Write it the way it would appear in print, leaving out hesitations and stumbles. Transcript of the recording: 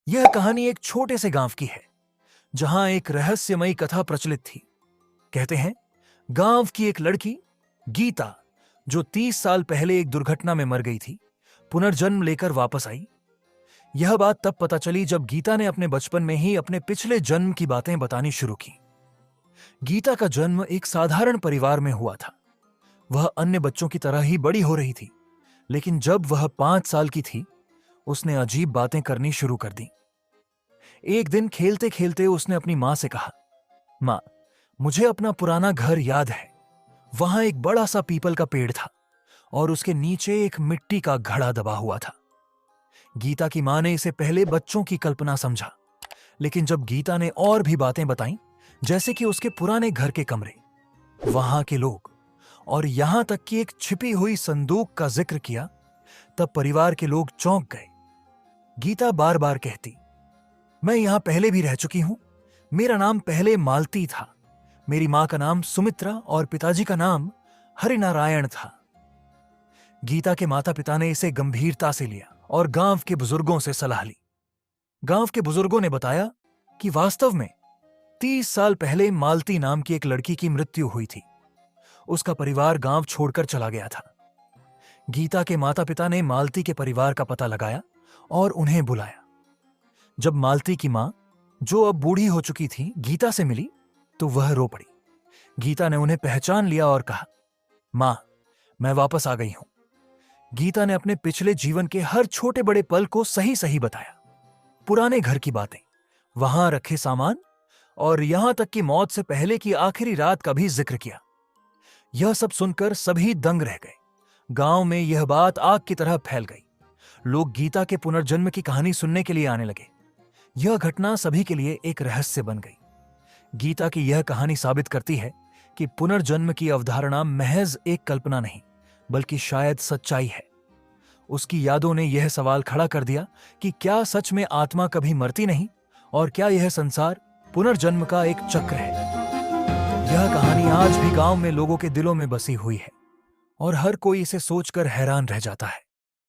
यह कहानी एक छोटे से गांव की है जहां एक रहस्यमयी कथा प्रचलित थी। कहते हैं गांव की एक लड़की गीता, जो 30 साल पहले एक दुर्घटना में मर गई थी, पुनर्जन्म लेकर वापस आई। यह बात तब पता चली जब गीता ने अपने बचपन में ही अपने पिछले जन्म की बातें बतानी शुरू की। गीता का जन्म एक साधारण परिवार में हुआ था। वह अन्य बच्चों की तरह ही बड़ी हो रही थी, लेकिन जब वह 5 साल की थी, उसने अजीब बातें करनी शुरू कर दी। एक दिन खेलते खेलते उसने अपनी मां से कहा, मां, मुझे अपना पुराना घर याद है। वहां एक बड़ा सा पीपल का पेड़ था और उसके नीचे एक मिट्टी का घड़ा दबा हुआ था। गीता की मां ने इसे पहले बच्चों की कल्पना समझा, लेकिन जब गीता ने और भी बातें बताईं, जैसे कि उसके पुराने घर के कमरे, वहां के लोग और यहां तक कि एक छिपी हुई संदूक का जिक्र किया, तब परिवार के लोग चौंक गए। गीता बार बार कहती, मैं यहां पहले भी रह चुकी हूं। मेरा नाम पहले मालती था। मेरी मां का नाम सुमित्रा और पिताजी का नाम हरिनारायण था। गीता के माता पिता ने इसे गंभीरता से लिया और गांव के बुजुर्गों से सलाह ली। गांव के बुजुर्गों ने बताया कि वास्तव में 30 साल पहले मालती नाम की एक लड़की की मृत्यु हुई थी। उसका परिवार गांव छोड़कर चला गया था। गीता के माता पिता ने मालती के परिवार का पता लगाया और उन्हें बुलाया। जब मालती की मां, जो अब बूढ़ी हो चुकी थी, गीता से मिली तो वह रो पड़ी। गीता ने उन्हें पहचान लिया और कहा, मां, मैं वापस आ गई हूं। गीता ने अपने पिछले जीवन के हर छोटे बड़े पल को सही सही बताया। पुराने घर की बातें, वहां रखे सामान और यहां तक कि मौत से पहले की आखिरी रात का भी जिक्र किया। यह सब सुनकर सभी दंग रह गए। गांव में यह बात आग की तरह फैल गई। लोग गीता के पुनर्जन्म की कहानी सुनने के लिए आने लगे। यह घटना सभी के लिए एक रहस्य बन गई। गीता की यह कहानी साबित करती है कि पुनर्जन्म की अवधारणा महज एक कल्पना नहीं, बल्कि शायद सच्चाई है। उसकी यादों ने यह सवाल खड़ा कर दिया कि क्या सच में आत्मा कभी मरती नहीं, और क्या यह संसार पुनर्जन्म का एक चक्र है। यह कहानी आज भी गांव में लोगों के दिलों में बसी हुई है और हर कोई इसे सोचकर हैरान रह जाता है।